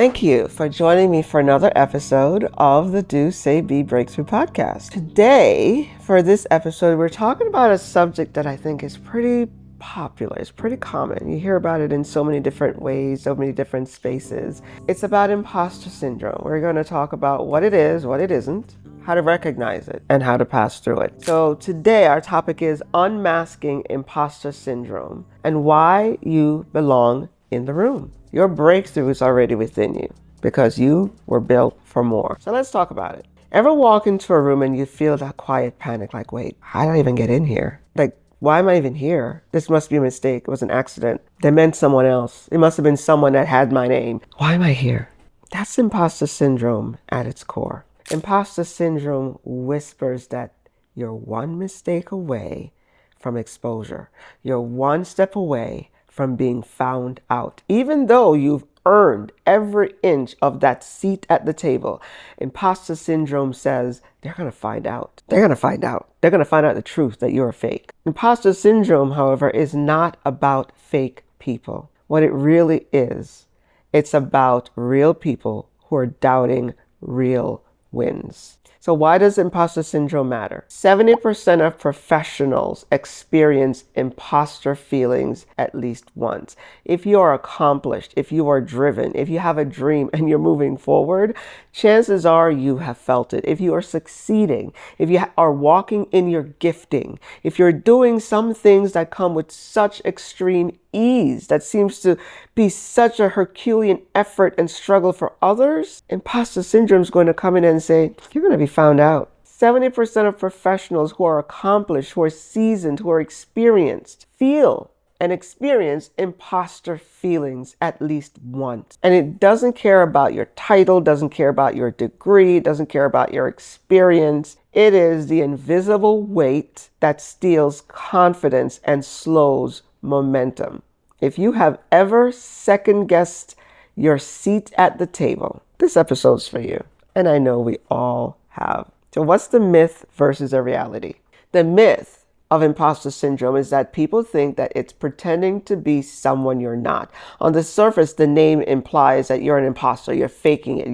Thank you for joining me for another episode of the Do Say Be Breakthrough podcast. Today, for this episode, we're talking about a subject that I think is pretty popular. It's pretty common. You hear about it in so many different ways, so many different spaces. It's about imposter syndrome. We're going to talk about what it is, what it isn't, how to recognize it, and how to pass through it. So today our topic is unmasking imposter syndrome and why you belong in the room. Your breakthrough is already within you because you were built for more. So let's talk about it. Ever walk into a room and you feel that quiet panic, like, wait, how did I even get in here? Like, why am I even here? This must be a mistake. It was an accident. They meant someone else. It must have been someone that had my name. Why am I here? That's imposter syndrome at its core. Imposter syndrome whispers that you're one mistake away from exposure. You're one step away from being found out. Even though you've earned every inch of that seat at the table, imposter syndrome says they're going to find out. They're going to find out. They're going to find out the truth that you're a fake. Imposter syndrome, however, is not about fake people. What it really is, it's about real people who are doubting real wins. So why does imposter syndrome matter? 70% of professionals experience imposter feelings at least once. If you are accomplished, if you are driven, if you have a dream and you're moving forward, chances are you have felt it. If you are succeeding, if you are walking in your gifting, if you're doing some things that come with such extreme ease, that seems to be such a Herculean effort and struggle for others, imposter syndrome is going to come in and say, you're going to be found out. 70% of professionals who are accomplished, who are seasoned, who are experienced, feel and experience imposter feelings at least once. And it doesn't care about your title, doesn't care about your degree, doesn't care about your experience. It is the invisible weight that steals confidence and slows momentum. If you have ever second-guessed your seat at the table, this episode's for you. And I know we all have. So what's the myth versus a reality? The myth of imposter syndrome is that people think that it's pretending to be someone you're not. On the surface, the name implies that you're an imposter, you're faking it,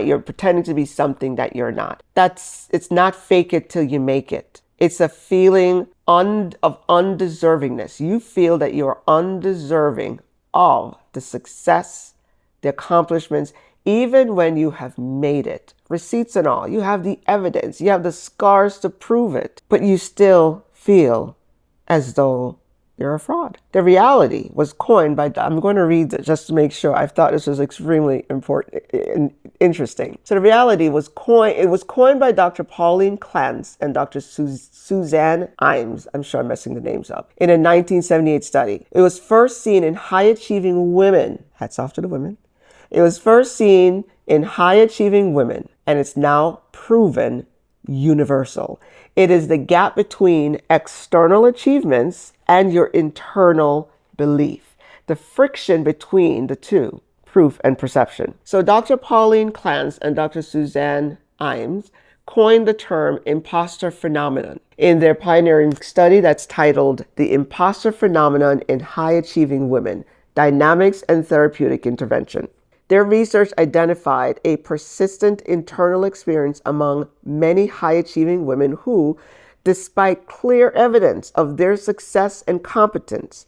you're pretending to be something that you're not. It's not fake it till you make it. It's a feeling of undeservingness. You feel that you're undeserving of the success, the accomplishments, even when you have made it. Receipts and all. You have the evidence. You have the scars to prove it. But you still feel as though you're a fraud. The reality was coined by, I'm going to read it just to make sure. I thought this was extremely important and interesting. So the reality was coined by Dr. Pauline Clance and Dr. Suzanne Imes. I'm sure I'm messing the names up. In a 1978 study. It was first seen in high-achieving women. Hats off to the women. It was first seen in high-achieving women, and it's now proven universal. It is the gap between external achievements and your internal belief, the friction between the two, proof and perception. So Dr. Pauline Clance and Dr. Suzanne Imes coined the term imposter phenomenon in their pioneering study that's titled The Imposter Phenomenon in High-Achieving Women, Dynamics and Therapeutic Intervention. Their research identified a persistent internal experience among many high-achieving women who, despite clear evidence of their success and competence,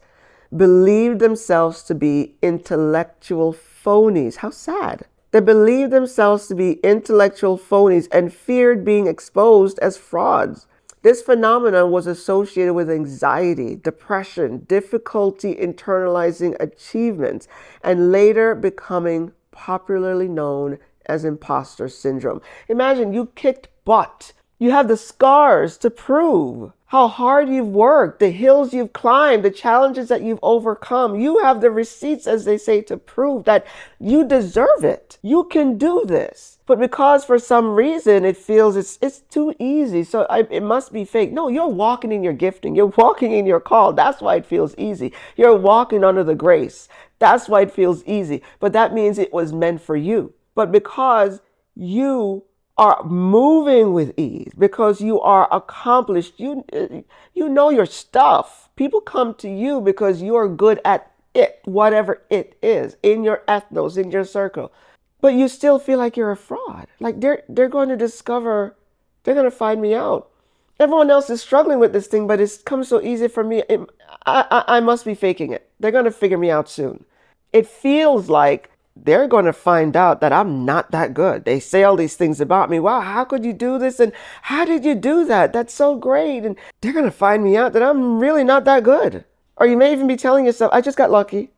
believed themselves to be intellectual phonies. How sad. They believed themselves to be intellectual phonies and feared being exposed as frauds. This phenomenon was associated with anxiety, depression, difficulty internalizing achievements, and later becoming popularly known as imposter syndrome. Imagine you kicked butt. You have the scars to prove how hard you've worked, the hills you've climbed, the challenges that you've overcome. You have the receipts, as they say, to prove that you deserve it. You can do this. But because for some reason it feels it's too easy, so it must be fake. No, you're walking in your gifting. You're walking in your call. That's why it feels easy. You're walking under the grace. That's why it feels easy. But that means it was meant for you. But because you are moving with ease, because you are accomplished, you know your stuff. People come to you because you are good at it, whatever it is, in your ethnos, in your circle. but you still feel like you're a fraud. Like they're going to discover, they're going to find me out. Everyone else is struggling with this thing, but it's come so easy for me. I must be faking it. They're going to figure me out soon. It feels like they're going to find out that I'm not that good. They say all these things about me. Wow, how could you do this? And how did you do that? That's so great. And they're going to find me out that I'm really not that good. Or you may even be telling yourself, I just got lucky.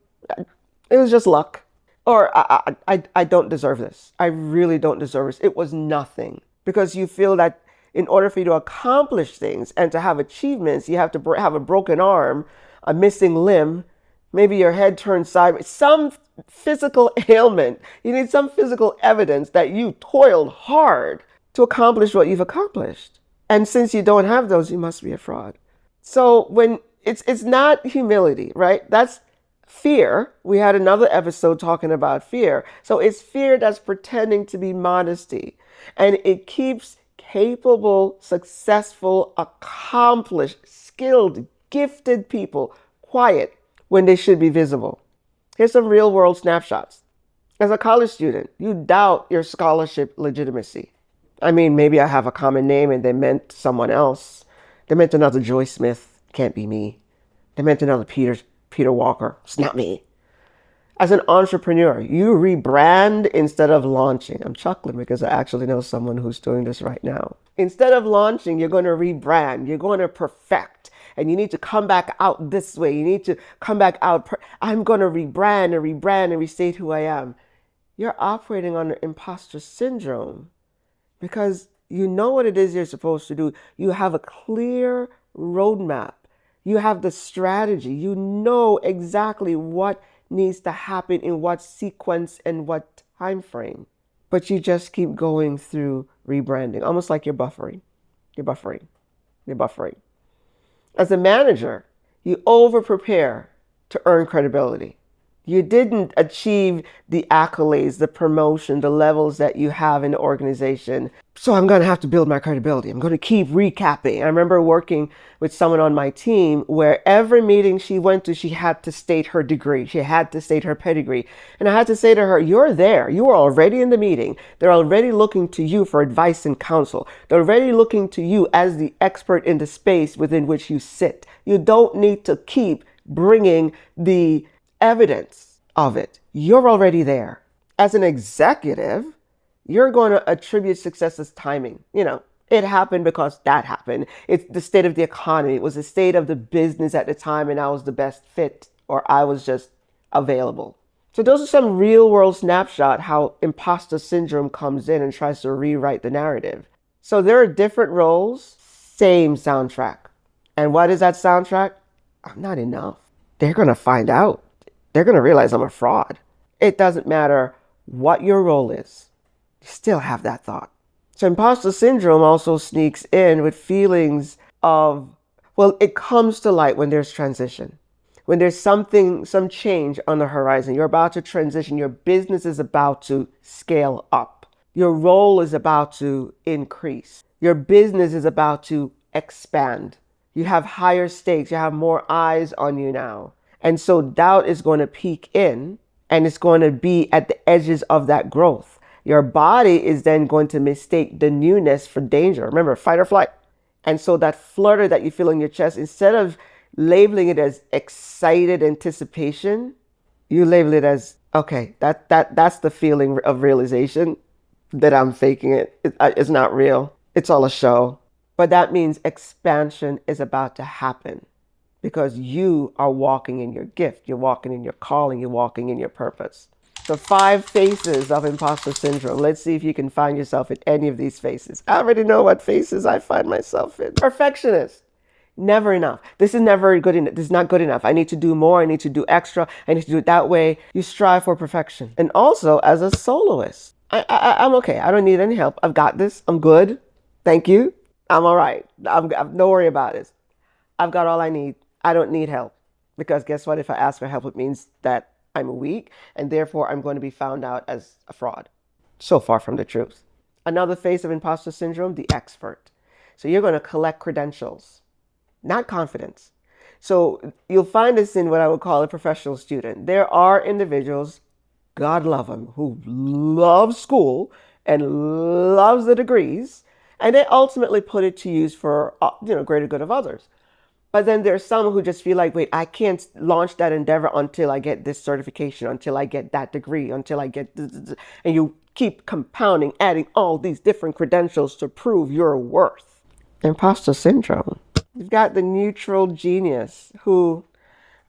It was just luck. Or I don't deserve this. I really don't deserve this. It was nothing. Because you feel that in order for you to accomplish things and to have achievements, you have to have a broken arm, a missing limb, maybe your head turned sideways, some physical ailment. You need some physical evidence that you toiled hard to accomplish what you've accomplished. And since you don't have those, you must be a fraud. So when it's not humility, right? That's fear. We had another episode talking about fear. So it's fear that's pretending to be modesty. And it keeps capable, successful, accomplished, skilled, gifted people quiet when they should be visible. Here's some real world snapshots. As a college student, you doubt your scholarship legitimacy. I mean, maybe I have a common name and they meant someone else. They meant another Joy Smith. Can't be me. They meant another Peter Walker. It's not me. As an entrepreneur, you rebrand instead of launching. I'm chuckling because I actually know someone who's doing this right now. Instead of launching, you're going to rebrand. You're going to perfect. And you need to come back out this way. You need to come back out. I'm going to rebrand and restate who I am. You're operating under imposter syndrome because you know what it is you're supposed to do. You have a clear roadmap. You have the strategy. You know exactly what needs to happen in what sequence and what time frame. But you just keep going through rebranding, almost like you're buffering. You're buffering. You're buffering. As a manager, you over prepare to earn credibility. You didn't achieve the accolades, the promotion, the levels that you have in the organization. So I'm going to have to build my credibility. I'm going to keep recapping. I remember working with someone on my team where every meeting she went to, she had to state her degree. She had to state her pedigree. And I had to say to her, you're there. You are already in the meeting. They're already looking to you for advice and counsel. They're already looking to you as the expert in the space within which you sit. You don't need to keep bringing the evidence of it. You're already there. As an executive, you're going to attribute success as timing. You know, it happened because that happened. It's the state of the economy. It was the state of the business at the time, and I was the best fit, or I was just available. So those are some real world snapshot how imposter syndrome comes in and tries to rewrite the narrative. So there are different roles, same soundtrack. And what is that soundtrack? I'm not enough. They're going to find out. They're going to realize I'm a fraud. It doesn't matter what your role is. You still have that thought. So imposter syndrome also sneaks in with feelings of, well, it comes to light when there's transition. When there's some change on the horizon. You're about to transition. Your business is about to scale up. Your role is about to increase. Your business is about to expand. You have higher stakes. You have more eyes on you now. And so doubt is going to peek in, and it's going to be at the edges of that growth. Your body is then going to mistake the newness for danger. Remember, fight or flight. And so that flutter that you feel in your chest, instead of labeling it as excited anticipation, you label it as, okay, that's the feeling of realization that I'm faking it. It's not real. It's all a show. But that means expansion is about to happen. Because you are walking in your gift, you're walking in your calling, you're walking in your purpose. The 5 faces of imposter syndrome. Let's see if you can find yourself in any of these faces. I already know what faces I find myself in. Perfectionist. Never enough. This is never good enough. This is not good enough. I need to do more. I need to do extra. I need to do it that way. You strive for perfection. And also as a soloist, I'm okay. I don't need any help. I've got this. I'm good. Thank you. I'm all right. I'm don't worry about it. I've got all I need. I don't need help, because guess what? If I ask for help, it means that I'm weak, and therefore I'm going to be found out as a fraud. So far from the truth. Another phase of imposter syndrome, the expert. So you're going to collect credentials, not confidence. So you'll find this in what I would call a professional student. There are individuals, God love them, who love school and loves the degrees, and they ultimately put it to use for greater good of others. But then there's some who just feel like, wait, I can't launch that endeavor until I get this certification, until I get that degree, until I get this. And you keep compounding, adding all these different credentials to prove your worth. Imposter syndrome. You've got the neutral genius who,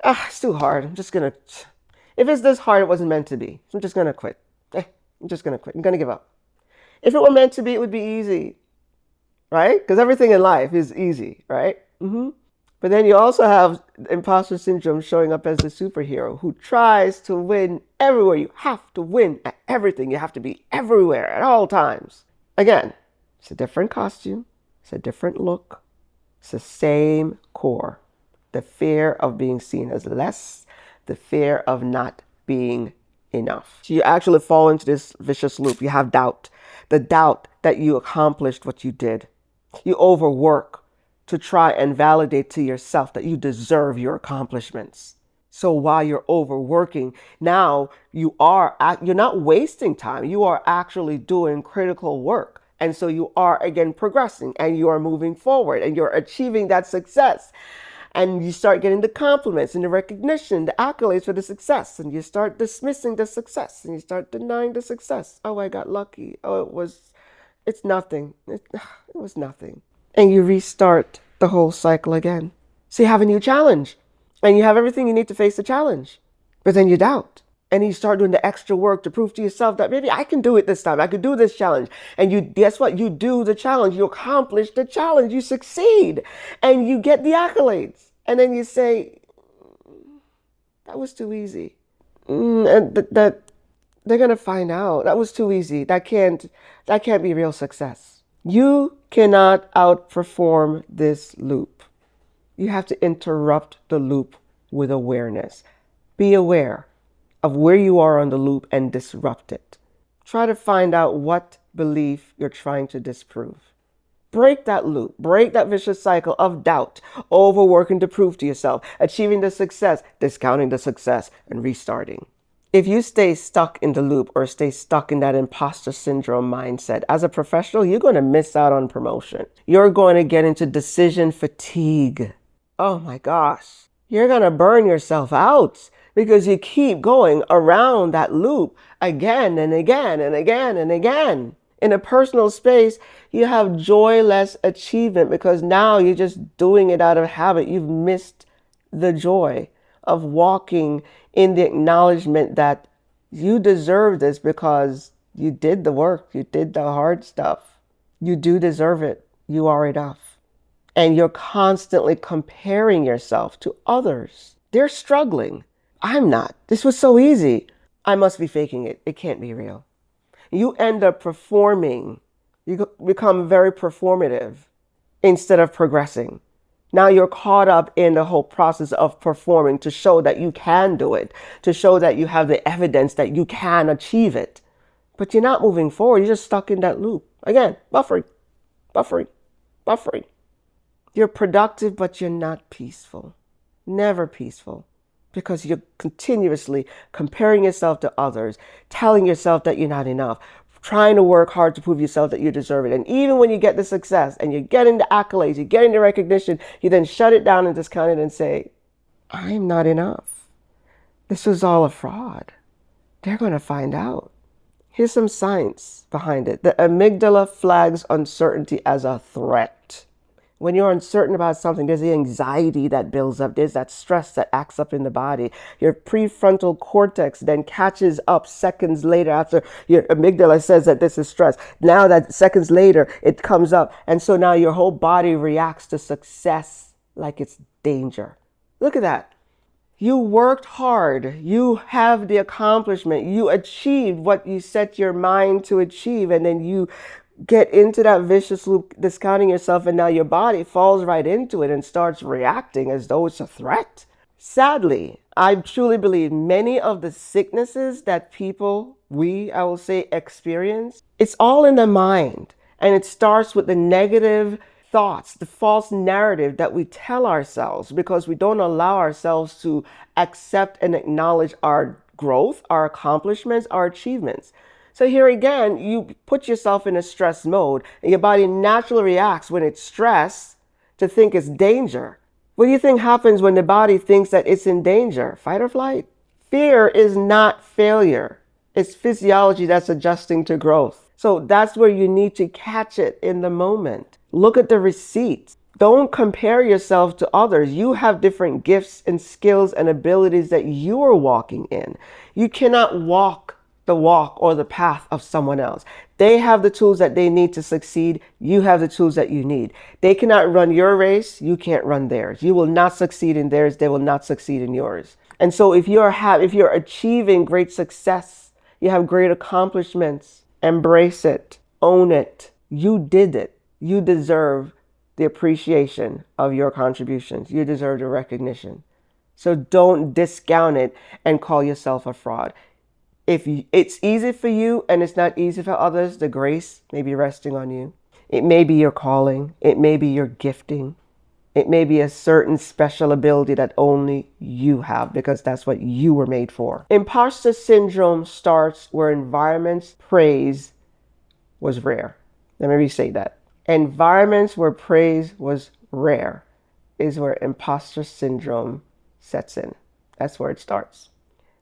it's too hard. If it's this hard, it wasn't meant to be. So I'm just going to quit. I'm just going to quit. I'm going to give up. If it were meant to be, it would be easy, right? Because everything in life is easy, right? But then you also have imposter syndrome showing up as the superhero who tries to win everywhere. You have to win at everything. You have to be everywhere at all times. Again, it's a different costume. It's a different look. It's the same core. The fear of being seen as less, the fear of not being enough. So you actually fall into this vicious loop. You have doubt. The doubt that you accomplished what you did. You overwork to try and validate to yourself that you deserve your accomplishments. So while you're overworking, now you're not wasting time. You are actually doing critical work. And so you are again progressing and you are moving forward and you're achieving that success. And you start getting the compliments and the recognition, the accolades for the success. And you start dismissing the success and you start denying the success. Oh, I got lucky. Oh, it's nothing. It was nothing. And you restart the whole cycle again. So you have a new challenge and you have everything you need to face the challenge, but then you doubt and you start doing the extra work to prove to yourself that maybe I can do it this time. I could do this challenge. And you, guess what? You do the challenge. You accomplish the challenge. You succeed and you get the accolades. And then you say, that was too easy. And that they're going to find out that was too easy. That can't be real success. You cannot outperform this loop. You have to interrupt the loop with awareness. Be aware of where you are on the loop and disrupt it. Try to find out what belief you're trying to disprove. Break that loop. Break that vicious cycle of doubt, overworking to prove to yourself, achieving the success, discounting the success, and restarting. If you stay stuck in the loop or stay stuck in that imposter syndrome mindset, as a professional, you're going to miss out on promotion. You're going to get into decision fatigue. Oh my gosh. You're going to burn yourself out because you keep going around that loop again and again and again and again. In a personal space, you have joyless achievement because now you're just doing it out of habit. You've missed the joy of walking in the acknowledgement that you deserve this because you did the work, you did the hard stuff. You do deserve it. You are enough. And you're constantly comparing yourself to others. They're struggling. I'm not. This was so easy. I must be faking it. It can't be real. You end up performing. You become very performative instead of progressing. Now you're caught up in the whole process of performing to show that you can do it, to show that you have the evidence that you can achieve it. But you're not moving forward. You're just stuck in that loop. Again, buffering. You're productive, but you're not peaceful. Never peaceful. Because you're continuously comparing yourself to others, telling yourself that you're not enough, trying to work hard to prove yourself that you deserve it. And even when you get the success and you're getting the accolades, you're getting the recognition, you then shut it down and discount it and say, I'm not enough. This was all a fraud. They're going to find out. Here's some science behind it. The amygdala flags uncertainty as a threat. When you're uncertain about something, there's the anxiety that builds up. There's that stress that acts up in the body. Your prefrontal cortex then catches up seconds later after your amygdala says that this is stress. Now that seconds later, it comes up. And so now your whole body reacts to success like it's danger. Look at that. You worked hard. You have the accomplishment. You achieved what you set your mind to achieve. And then you get into that vicious loop, discounting yourself, and now your body falls right into it and starts reacting as though it's a threat. Sadly, I truly believe many of the sicknesses that I will say, experience, it's all in the mind. And it starts with the negative thoughts, the false narrative that we tell ourselves because we don't allow ourselves to accept and acknowledge our growth, our accomplishments, our achievements. So here again, you put yourself in a stress mode and your body naturally reacts when it's stressed to think it's danger. What do you think happens when the body thinks that it's in danger? Fight or flight? Fear is not failure. It's physiology that's adjusting to growth. So that's where you need to catch it in the moment. Look at the receipts. Don't compare yourself to others. You have different gifts and skills and abilities that you are walking in. You cannot walk the walk or the path of someone else. They have the tools that they need to succeed. You have the tools that you need. They cannot run your race. You can't run theirs. You will not succeed in theirs. They will not succeed in yours. And so if you're achieving great success, you have great accomplishments, embrace it, own it. You did it. You deserve the appreciation of your contributions. You deserve the recognition. So don't discount it and call yourself a fraud. If it's easy for you and it's not easy for others, the grace may be resting on you. It may be your calling. It may be your gifting. It may be a certain special ability that only you have because that's what you were made for. Imposter syndrome starts where environments praise was rare. Let me re-say that. Environments where praise was rare is where imposter syndrome sets in. That's where it starts.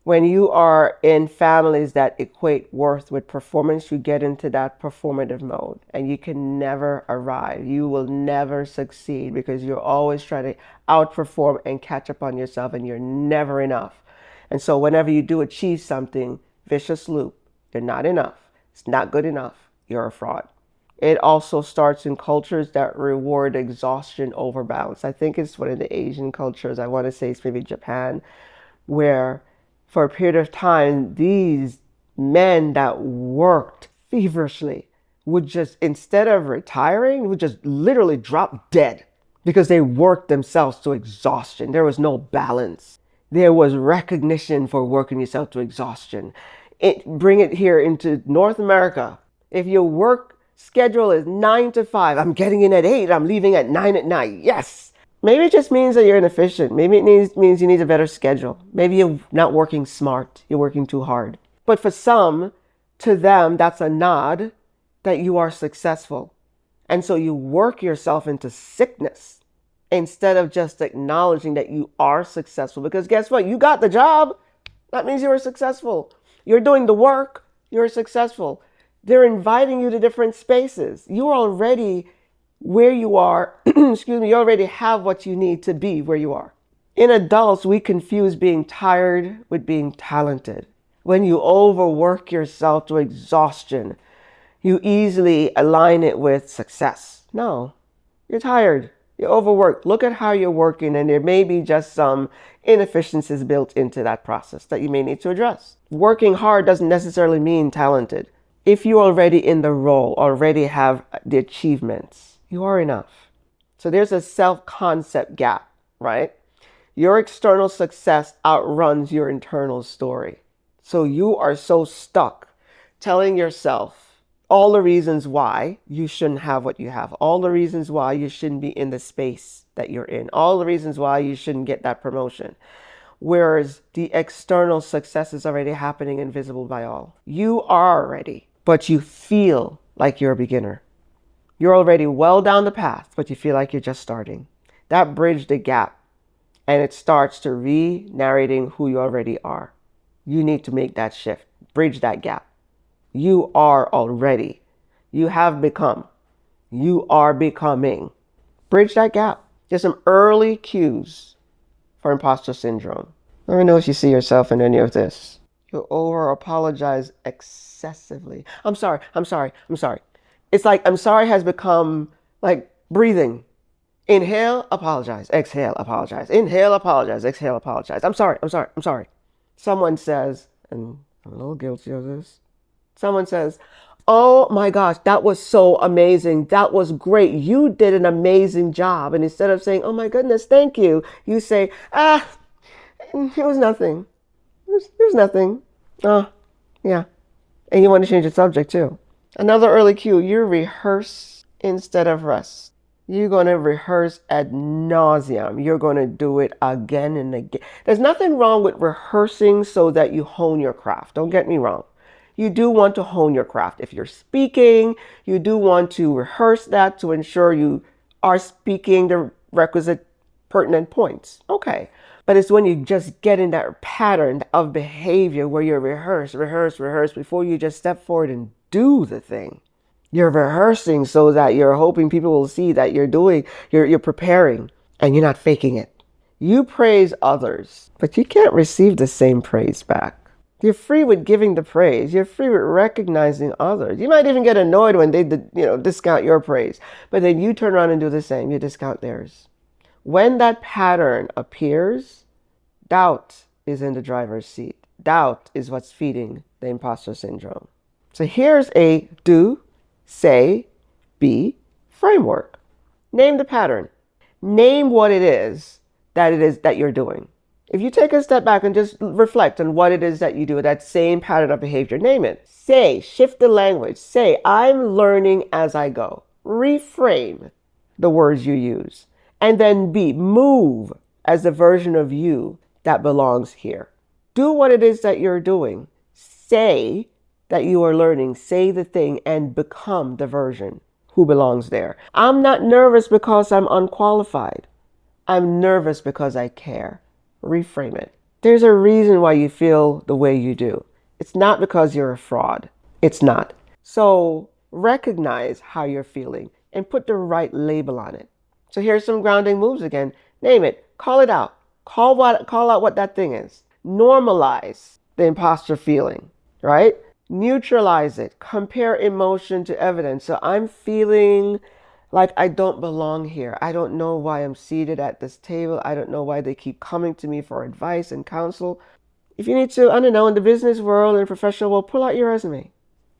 When you are in families that equate worth with performance, you get into that performative mode and you can never arrive. You will never succeed because you're always trying to outperform and catch up on yourself and you're never enough. And so whenever you do achieve something, vicious loop, you're not enough. It's not good enough. You're a fraud. It also starts in cultures that reward exhaustion over balance. I think it's one of the Asian cultures, I want to say it's maybe Japan, where for a period of time, these men that worked feverishly would just, instead of retiring, would just literally drop dead because they worked themselves to exhaustion. There was no balance. There was recognition for working yourself to exhaustion. Bring it here into North America. If your work schedule is 9 to 5, I'm getting in at 8, I'm leaving at 9 at night. Yes. Maybe it just means that you're inefficient. Maybe it means you need a better schedule. Maybe you're not working smart. You're working too hard. But for some, to them, that's a nod that you are successful. And so you work yourself into sickness instead of just acknowledging that you are successful. Because guess what? You got the job. That means you were successful. You're doing the work. You're successful. They're inviting you to different spaces. You're already where you are, excuse me, you already have what you need to be where you are. In adults, we confuse being tired with being talented. When you overwork yourself to exhaustion, you easily align it with success. No, you're tired. You're overworked. Look at how you're working, and there may be just some inefficiencies built into that process that you may need to address. Working hard doesn't necessarily mean talented. If you're already in the role, already have the achievements, you are enough. So there's a self-concept gap, right? Your external success outruns your internal story. So you are so stuck telling yourself all the reasons why you shouldn't have what you have, all the reasons why you shouldn't be in the space that you're in, all the reasons why you shouldn't get that promotion. Whereas the external success is already happening and visible by all. You are ready, but you feel like you're a beginner. You're already well down the path, but you feel like you're just starting. That bridged the gap, and it starts to re-narrating who you already are. You need to make that shift, bridge that gap. You are already. You have become. You are becoming. Bridge that gap. There's some early cues for imposter syndrome. Let me know if you see yourself in any of this. You over-apologize excessively. I'm sorry. It's like I'm sorry has become like breathing. Inhale, apologize. Exhale, apologize. Inhale, apologize. Exhale, apologize. I'm sorry. Someone says, and I'm a little guilty of this. Someone says, oh my gosh, that was so amazing. That was great. You did an amazing job. And instead of saying, oh my goodness, thank you, you say, it was nothing. There's nothing. Oh, yeah. And you want to change the subject too. Another early cue, you rehearse instead of rest. You're going to rehearse ad nauseum. You're going to do it again and again. There's nothing wrong with rehearsing so that you hone your craft. Don't get me wrong. You do want to hone your craft. If you're speaking, you do want to rehearse that to ensure you are speaking the requisite pertinent points. Okay. But it's when you just get in that pattern of behavior where you rehearse before you just step forward and do the thing. You're rehearsing so that you're hoping people will see that you're preparing and you're not faking it. You praise others, but you can't receive the same praise back. You're free with giving the praise. You're free with recognizing others. You might even get annoyed when they, discount your praise, but then you turn around and do the same. You discount theirs. When that pattern appears, doubt is in the driver's seat. Doubt is what's feeding the imposter syndrome. So here's a do, say, be framework. Name the pattern. Name what it is that you're doing. If you take a step back and just reflect on what it is that you do, that same pattern of behavior, name it. Say, shift the language. Say, I'm learning as I go. Reframe the words you use. And then be, move as the version of you that belongs here. Do what it is that you're doing. Say that you are learning. Say the thing and become the version who belongs there. I'm not nervous because I'm unqualified. I'm nervous because I care. Reframe it. There's a reason why you feel the way you do. It's not because you're a fraud. It's not. So recognize how you're feeling and put the right label on it. So here's some grounding moves again. Name it. Call it out. Call out what that thing is. Normalize the imposter feeling, right? Neutralize it. Compare emotion to evidence. So I'm feeling like I don't belong here. I don't know why I'm seated at this table. I don't know why they keep coming to me for advice and counsel. If you need to, I don't know, in the business world and professional world, pull out your resume.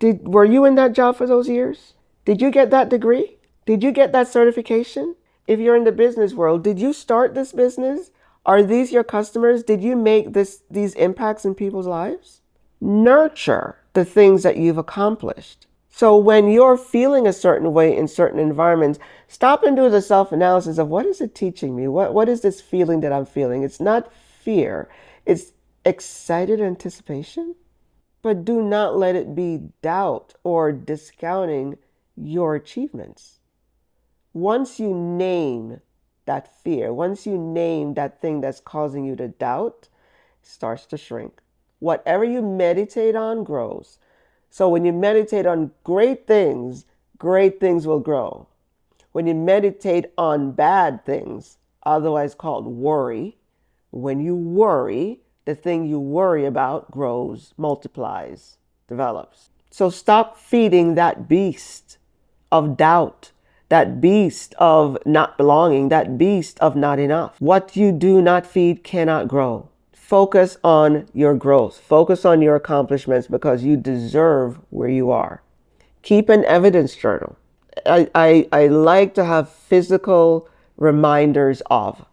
Were you in that job for those years? Did you get that degree? Did you get that certification? If you're in the business world, did you start this business? Are these your customers? Did you make these impacts in people's lives? Nurture the things that you've accomplished. So when you're feeling a certain way in certain environments, stop and do the self-analysis of what is it teaching me? What is this feeling that I'm feeling? It's not fear. It's excited anticipation. But do not let it be doubt or discounting your achievements. Once you name that fear, once you name that thing that's causing you to doubt, it starts to shrink. Whatever you meditate on grows. So when you meditate on great things will grow. When you meditate on bad things, otherwise called worry, when you worry, the thing you worry about grows, multiplies, develops. So stop feeding that beast of doubt, that beast of not belonging, that beast of not enough. What you do not feed cannot grow. Focus on your growth. Focus on your accomplishments because you deserve where you are. Keep an evidence journal. I like to have physical reminders of,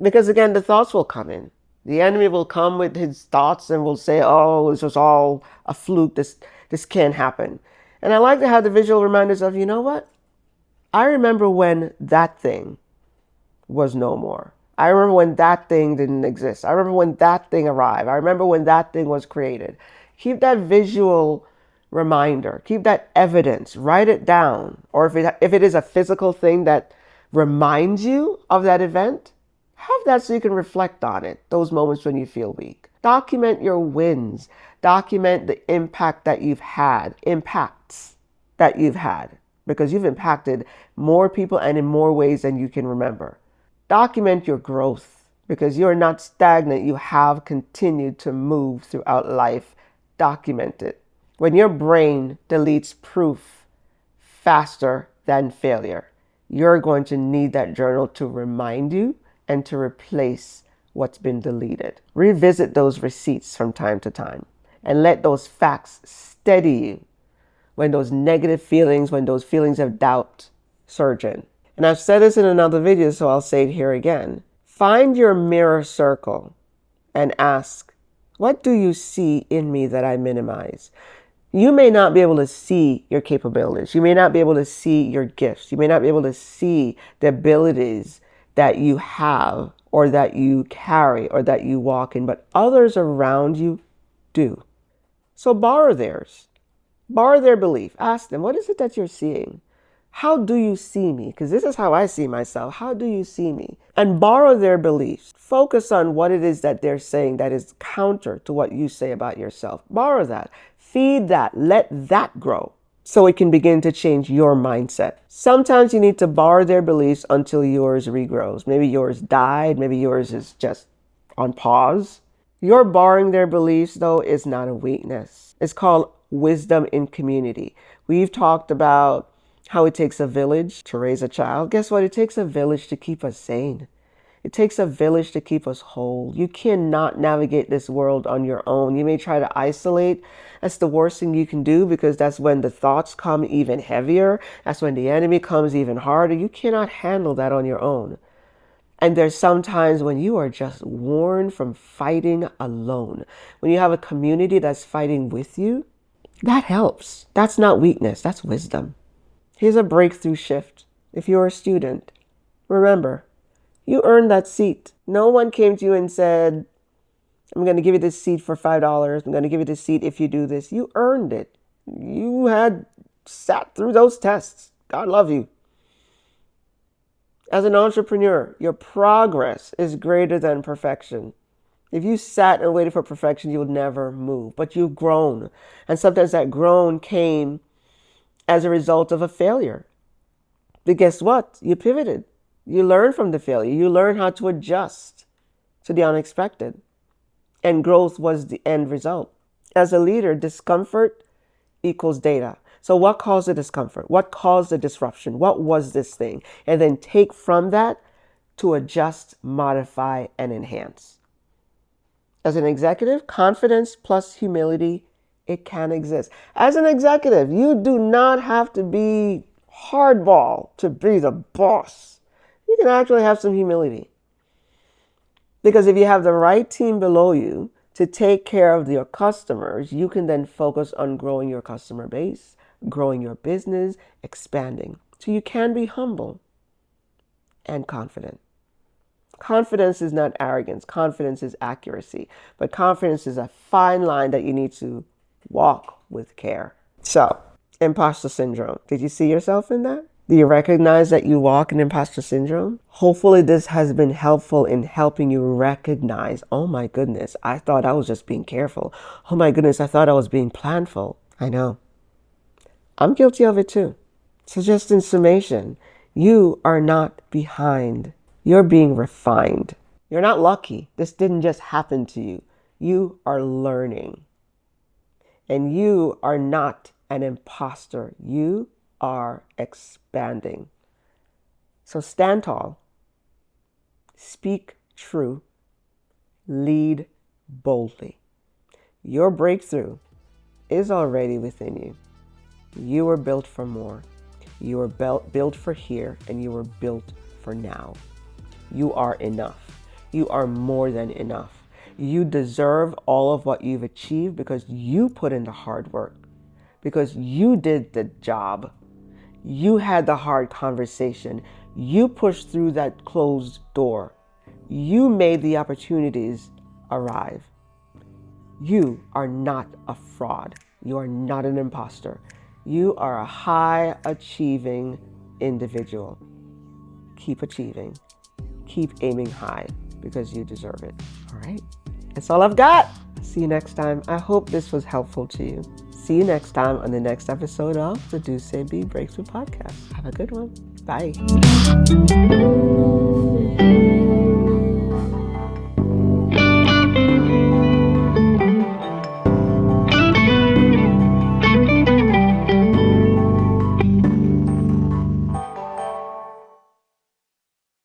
because again, the thoughts will come in. The enemy will come with his thoughts and will say, oh, this was all a fluke. This can't happen. And I like to have the visual reminders of, you know what? I remember when that thing was no more. I remember when that thing didn't exist. I remember when that thing arrived. I remember when that thing was created. Keep that visual reminder. Keep that evidence. Write it down. Or if it is a physical thing that reminds you of that event, have that so you can reflect on it, those moments when you feel weak. Document your wins. Document the impact that you've had, impacts that you've had, because you've impacted more people and in more ways than you can remember. Document your growth because you're not stagnant. You have continued to move throughout life. Document it. When your brain deletes proof faster than failure, you're going to need that journal to remind you and to replace what's been deleted. Revisit those receipts from time to time and let those facts steady you when those negative feelings, when those feelings of doubt surge in. And I've said this in another video, so I'll say it here again. Find your mirror circle and ask, what do you see in me that I minimize? You may not be able to see your capabilities. You may not be able to see your gifts. You may not be able to see the abilities that you have or that you carry or that you walk in, but others around you do. So borrow theirs. Borrow their belief. Ask them, what is it that you're seeing? How do you see me? Because this is how I see myself. How do you see me? And borrow their beliefs. Focus on what it is that they're saying that is counter to what you say about yourself. Borrow that. Feed that. Let that grow so it can begin to change your mindset. Sometimes you need to borrow their beliefs until yours regrows. Maybe yours died. Maybe yours is just on pause. Your borrowing their beliefs, though, is not a weakness. It's called wisdom in community. We've talked about how it takes a village to raise a child. Guess what? It takes a village to keep us sane. It takes a village to keep us whole. You cannot navigate this world on your own. You may try to isolate. That's the worst thing you can do, because that's when the thoughts come even heavier. That's when the enemy comes even harder. You cannot handle that on your own. And there's some times when you are just worn from fighting alone. When you have a community that's fighting with you, that helps. That's not weakness, that's wisdom. Here's a breakthrough shift. If you're a student, remember, you earned that seat. No one came to you and said, I'm going to give you this seat for $5. I'm going to give you this seat if you do this. You earned it. You had sat through those tests. God love you. As an entrepreneur, your progress is greater than perfection. If you sat and waited for perfection, you would never move. But you've grown. And sometimes that grown came as a result of a failure. But guess what? You pivoted. You learned from the failure. You learned how to adjust to the unexpected. And growth was the end result. As a leader, discomfort equals data. So what caused the discomfort? What caused the disruption? What was this thing? And then take from that to adjust, modify, and enhance. As an executive, confidence plus humility, it can exist. As an executive, you do not have to be hardball to be the boss. You can actually have some humility. Because if you have the right team below you to take care of your customers, you can then focus on growing your customer base, growing your business, expanding. So you can be humble and confident. Confidence is not arrogance. Confidence is accuracy. But confidence is a fine line that you need to walk with care. So, imposter syndrome. Did you see yourself in that? Do you recognize that you walk in imposter syndrome? Hopefully this has been helpful in helping you recognize, oh my goodness, I thought I was just being careful. Oh my goodness, I thought I was being planful. I know. I'm guilty of it too. So just in summation, you are not behind. You're being refined. You're not lucky. This didn't just happen to you. You are learning. And you are not an imposter. You are expanding. So stand tall, speak true, lead boldly. Your breakthrough is already within you. You were built for more. You were built for here, and you were built for now. You are enough. You are more than enough. You deserve all of what you've achieved because you put in the hard work, because you did the job. You had the hard conversation. You pushed through that closed door. You made the opportunities arrive. You are not a fraud. You are not an imposter. You are a high achieving individual. Keep achieving. Keep aiming high because you deserve it. All right. That's all I've got. See you next time. I hope this was helpful to you. See you next time on the next episode of the Do Say Be Breakthrough Podcast. Have a good one. Bye.